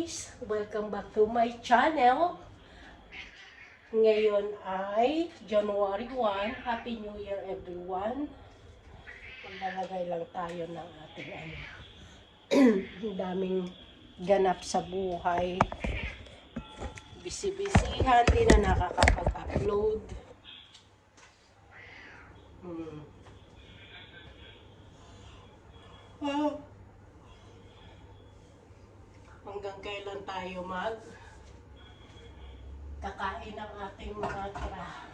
guys! Welcome back to my channel. Ngayon ay January 1. Happy New Year everyone. Maglalagay lang tayo ng ating ang daming ganap sa buhay. Bisi-bisihan, di na nakakapag-upload. Hanggang kailan tayo kakain ng ating mga tira.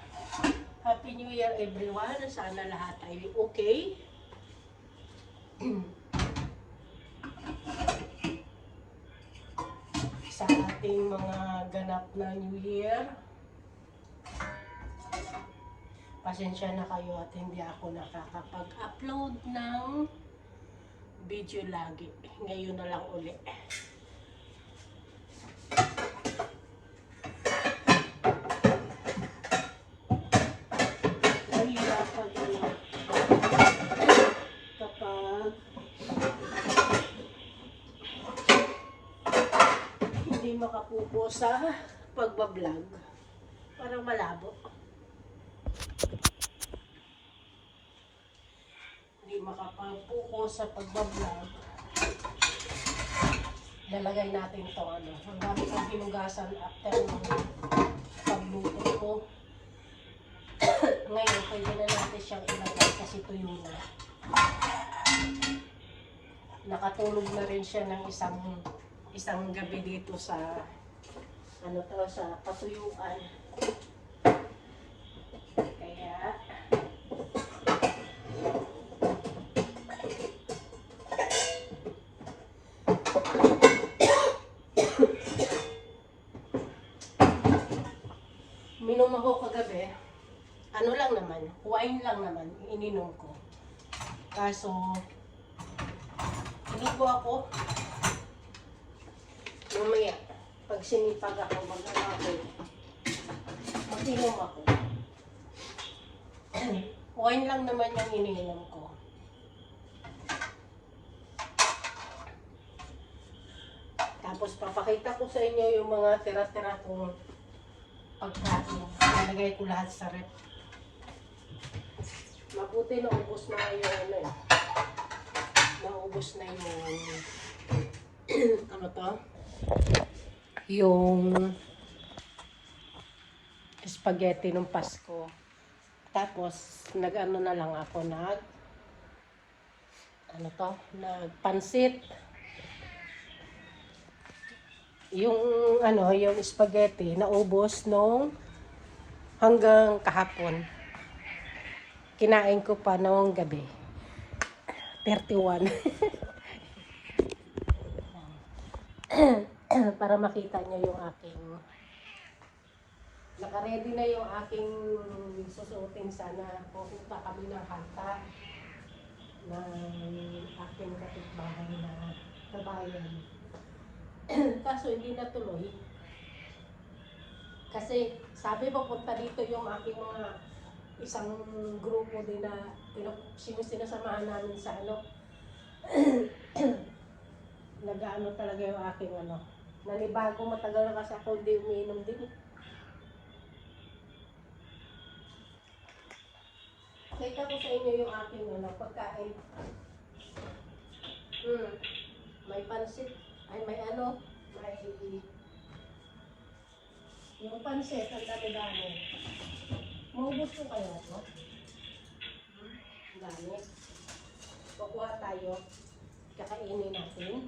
Happy New Year everyone. Sana lahat ay okay. Sa ating mga ganap na New Year. Pasensya na kayo at hindi ako nakakapag-upload ng video lagi. Ngayon na lang uli. Kapag hindi makapupo sa pagbablog, parang malabo. Hindi makapupo sa pagbablog. Lalagay natin to ang dami kong hinugasan after ng pagluto ko. Ngayon, pwede na natin siyang ilagay kasi tuyo na. Nakatulog na rin siya ng isang gabi dito sa sa patuyuan. Kaya minom ako kagabi. Ano lang naman, wine lang naman, ininom ko. Kaso, inigo ako. Mamaya, pag sinipag ako, mag-inom ako. Wine lang naman yung ininom ko. Tapos, papakita ko sa inyo yung mga tira-tira kong pagkain. Nalagay ko lahat sa rep. Mabuti na ubos na yung naubos na yung yung spaghetti ng Pasko. Tapos nag-ano na lang ako nagpansit. Yung yung spaghetti naubos nung hanggang kahapon. Kinain ko pa noong gabi. 31. Para makita nyo yung aking naka-ready na yung aking susuotin. Sana pupunta kami ng hanta ng aking kapitbahay na kabayan. Kaso hindi natuloy. Kasi sabi papunta dito yung aking mga isang grupo din na sinasamahan namin sa nag-ano talaga yung aking nanibago. Matagal na kasi ako hindi umiinom din. Kita ko sa inyo yung aking pagkain. May pansit. Ay may may yung pansit ang dami-dami. Maubos ko kaya ito? Dami. Kukuha tayo. Kakainin natin.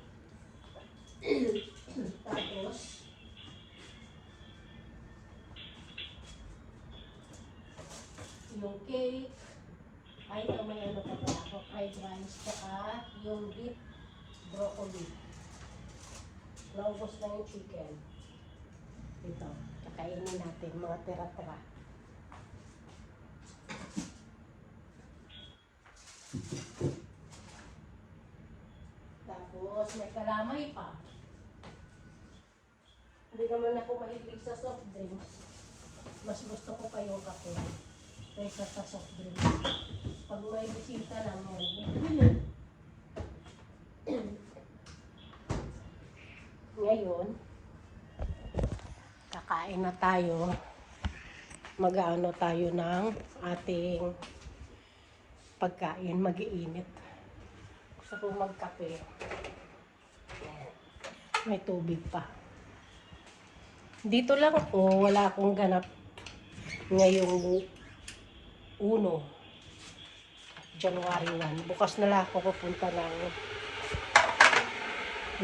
Tapos yung cake. Ay, may pa pala ako. Fried rice. Saka yung beef broccoli. Naubos na yung chicken. Ito. Kakainin natin. Mga tira-tira. Tapos may kalamay pa. Hindi naman ako mahilig sa soft drinks. Mas gusto ko pa yung kape kaysa sa soft drinks. Pag may bisita lang ngayon, ngayon, kakain na tayo. Mag-aano tayo ng ating pagkain, mag-iinit. Gusto ko magkape. May tubig pa. Dito lang ako, wala akong ganap ngayong 1, January 1. Bukas na lang ako pupunta ng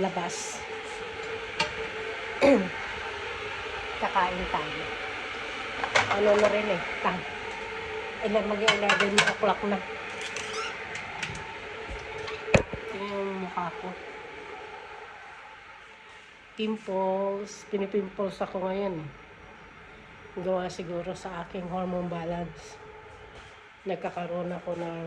labas. Kakain tayo. Ano na rin eh, mag-11 o'clock na. Ito yung mukha ko. Pimples. Pinipimples ako ngayon. Gawa siguro sa aking hormone balance. Nagkakaroon ako ng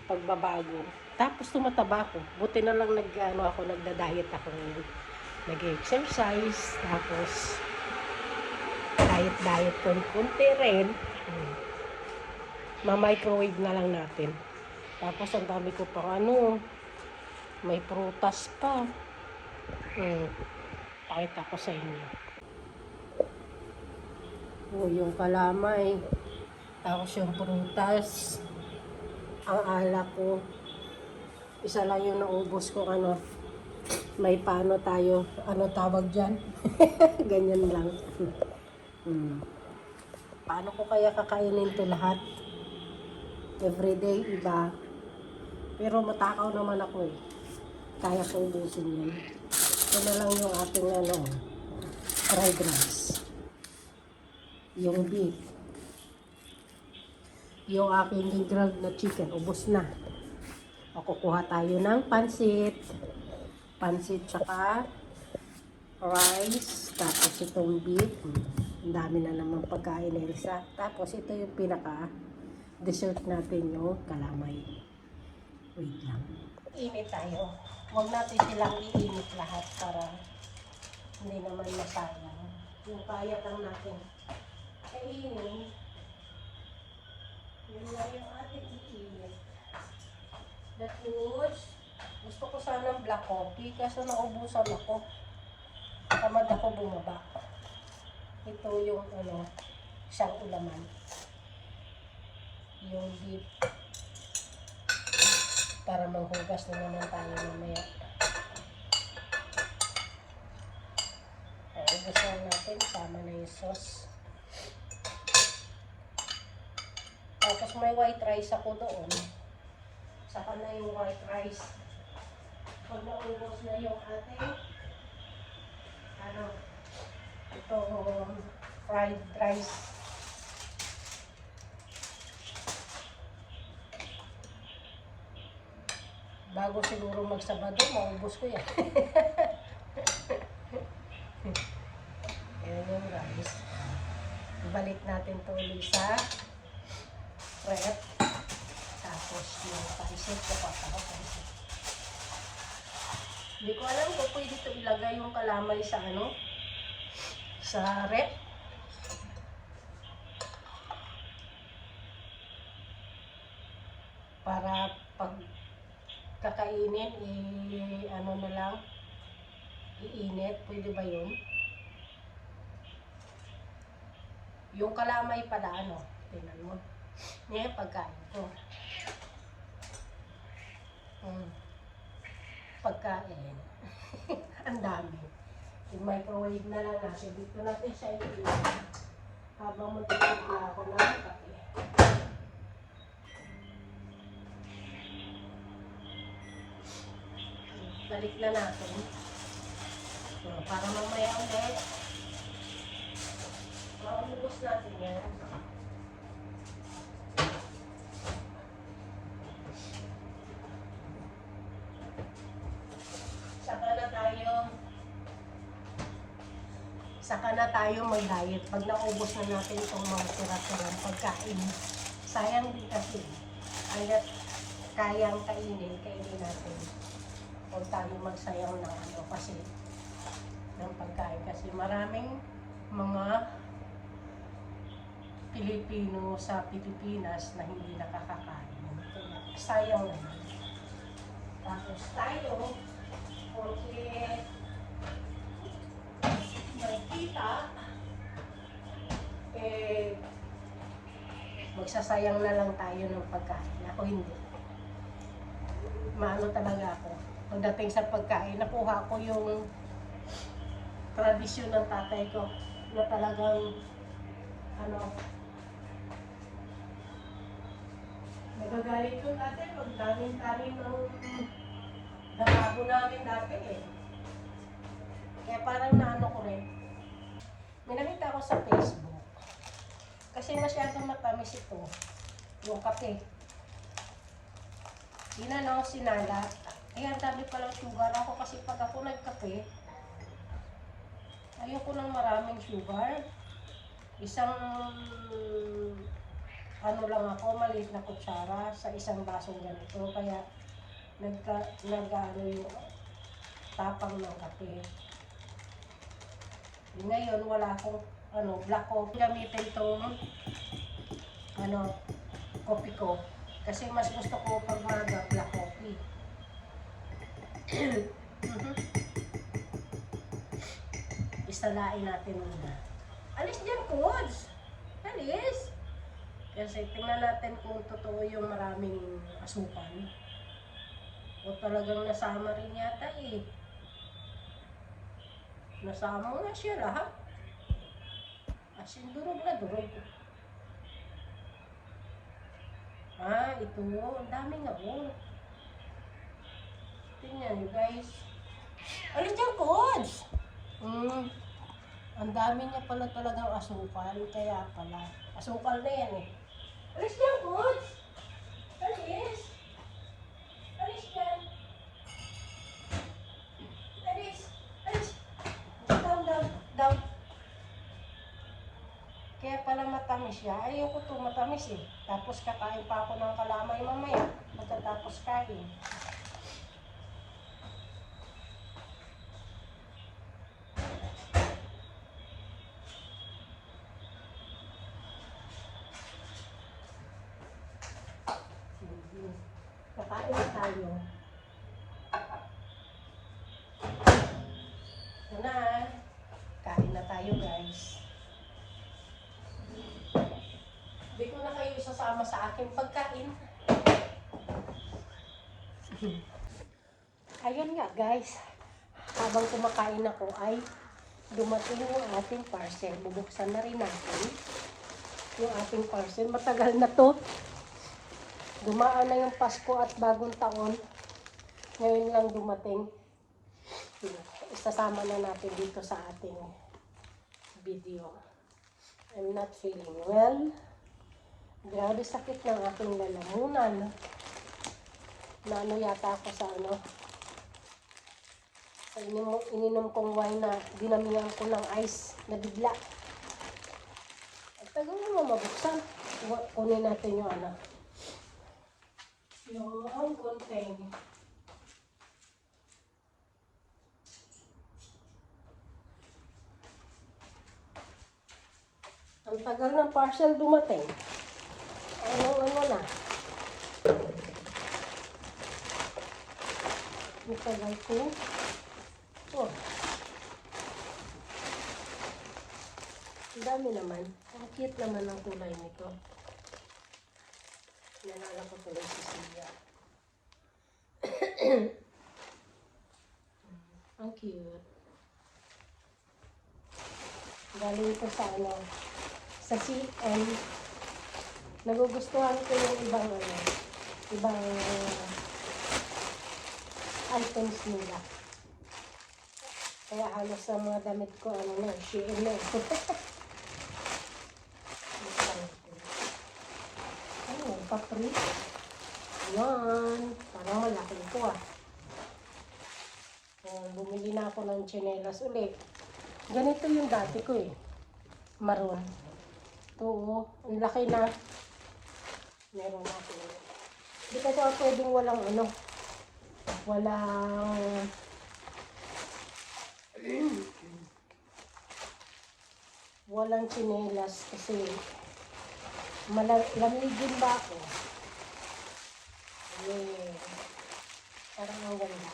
pagbabago. Tapos tumataba ako. Buti na lang nagda-diet ako ngayon. Nag-exercise. Tapos diet konti rin. Ma-microwave na lang natin. Tapos ang dami ko pang may prutas pa. Pakita ko sa inyo. Yung kalamay. Tapos yung prutas. Ang alak ko. Isa lang yung naubos ko may paano tayo. Ano tawag dyan? Ganyan lang. Paano ko kaya kakainin to lahat? Everyday iba. Pero matakaw naman ako eh. Kaya ko ubusin yan. Ito na lang yung ating fried rice. Yung beef. Yung aking grilled na chicken. Ubos na. O kukuha tayo ng pansit. Pansit tsaka rice. Tapos itong beef. Ang dami na naman pagkain Elsa. Tapos ito yung pinaka dessert natin yung kalamay. Wait lang. Init tayo. Huwag natin silang iinit lahat para hindi naman masayang. Yung kaya lang natin kainin, yun lang yung ating iinit. That means, gusto ko sanang black coffee kaso naubusan ako. Tamad ako bumaba. Ito yung isang ulaman. Yung beef. Para manghugas na naman tayo mamaya. Gusto natin, sama na yung sauce. Tapos may white rice ako doon. Saka na yung white rice. Pag naubos na yung ating ito fried rice. Bago siguro magsabado, maubos ko yan. Ayan yung rice. Balik natin ito ulit sa rep. Tapos yung pansit, kapag pansit. Hindi ko alam kung pwede ito ilagay yung kalamay sa sa rep. Para pag kakainin, na lang, iinit, pwede ba yun? Yung kalamay pala, tingnan mo. Ngayon, pagkain ko. Pagkain. Ang dami. I-microwave na lang natin. Dito natin siya iinit. Habang magtitimpla ako ng kape. Balik na natin. Para mamaya ulit. Maubos natin yan. Saka na tayo mag-diet. Pag naubos na natin itong mga tira-tirang pagkain. Sayang din kasi. Hanggat kayang kainin natin. Huwag tayo magsayang ng kasi ng pagkain. Kasi maraming mga Pilipino sa Pilipinas na hindi nakakakain. Kaya sayang naman. Tapos tayo, Porque may kita, eh, magsasayang na lang tayo ng pagkain. Ako hindi. Maano talaga ako. Pagdating sa pagkain, nakuha ko yung tradisyon ng tatay ko na talagang ano, nagagalit ko dati pag daming-tanim ng lababo namin dati eh. Kaya parang naano ko rin. May nakita ko sa Facebook. Kasi masyadong matamis ito. Yung kape. Inano, sinala. Eh, ang dami palang sugar. Ako kasi pag ako nagkape, ayoko ng maraming sugar. Isang ano lang ako, maliit na kutsara sa isang basong ganito. Kaya nag-ano yung tapang ng kape. Ngayon, wala akong black coffee. Gamitin itong coffee ko. Kasi mas gusto ko pag maga, black coffee. Isalain natin muna. Alis dyan, Kods! Alis! Kasi tingnan natin kung totoo yung maraming asukal. O talagang nasama rin yata eh. Nasama nga siya lahat. As in, durog na durog. Ah, ito. Ang dami nga oh. Tingnan nyo guys. Alin dyan, Kods? Ang dami niya pala talagang asukal. Kaya pala. Asukal na yan eh. Alis dyan, Kods! Alis! Alis dyan! Alis! Alis! Down, down, down. Kaya pala matamis siya. Ayoko to matamis eh. Tapos kakain pa ako ng kalamay mamaya. Pagkatapos kain. Kakain na tayo. Ito na. Kain na tayo guys. Hindi ko na kayo isasama sa aking pagkain. Ayun nga guys. Habang kumakain ako ay dumating yung ating parcel. Bubuksan na rin natin yung ating parcel. Matagal na to. Dumaan na yung Pasko at bagong taon. Ngayon lang dumating. Isasama na natin dito sa ating video. I'm not feeling well. Grabe sakit ng aking lalamunan. Naano yata ako sa sa ininom kong wine na dinamihan ko ng ice na bigla. At tagal naman mabuksan. Kunin natin yung yung contain. Ang tagal ng parcel dumating. Ano na. Ang tagal ko. Oh. Ang dami naman. Ang cute naman ang kulay nito. Nalala ko tuloy si Sia. Ang cute. Galing ko sa sa CN. Nagugustuhan ko yung ibang items nila. Kaya halos sa mga damit ko CN na. Papri. Yan. Parang malaki ito bumili na ako ng tsinelas ulit. Ganito yung dati ko eh. Maroon. Ito ang laki na. Meron ako. Hindi kasi ako pwedeng walang tsinelas kasi lamigin ba ako? Parang ang ganda.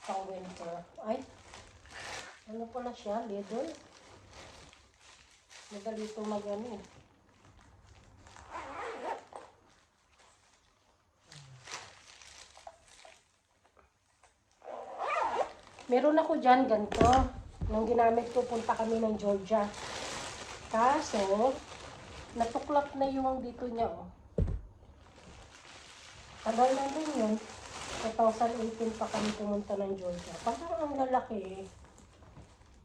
pang winter. Ay, ano pala siya? Leather? Madali ito mag-ano eh. Meron ako dyan ganito. Nung ginamit ko, punta kami ng Georgia. Kaso, natuklap na yung dito niya, oh. Tagal na din yun. 2018 pa kami pumunta ng Georgia. Parang ang lalaki.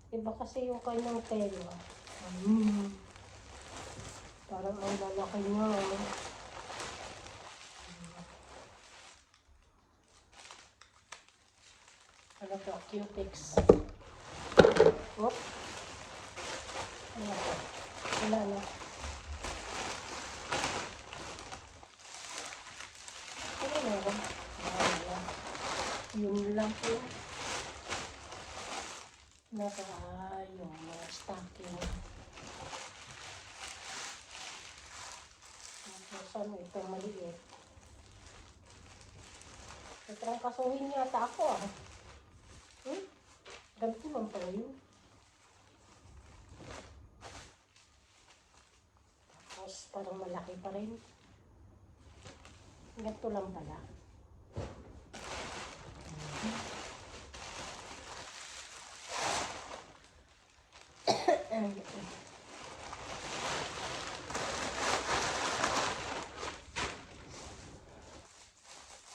Iba kasi yung kanyang tela. Parang ang lalaki niya. Ano to? Cutex. Oop. Ano to? Wala na. Ano meron? Wala. Yun lang po. Yung mga stocking. Saan mo ito maliit? Natrang kasuhin yata ako ah. Ganito lang pala yun. Tapos parang malaki pa rin. Ganito lang pala.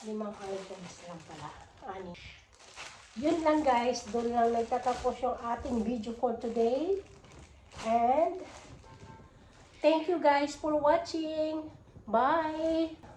Limang items lang pala. Ani. Yun lang guys. Doon lang nagtatapos yung ating video for today. And thank you guys for watching. Bye!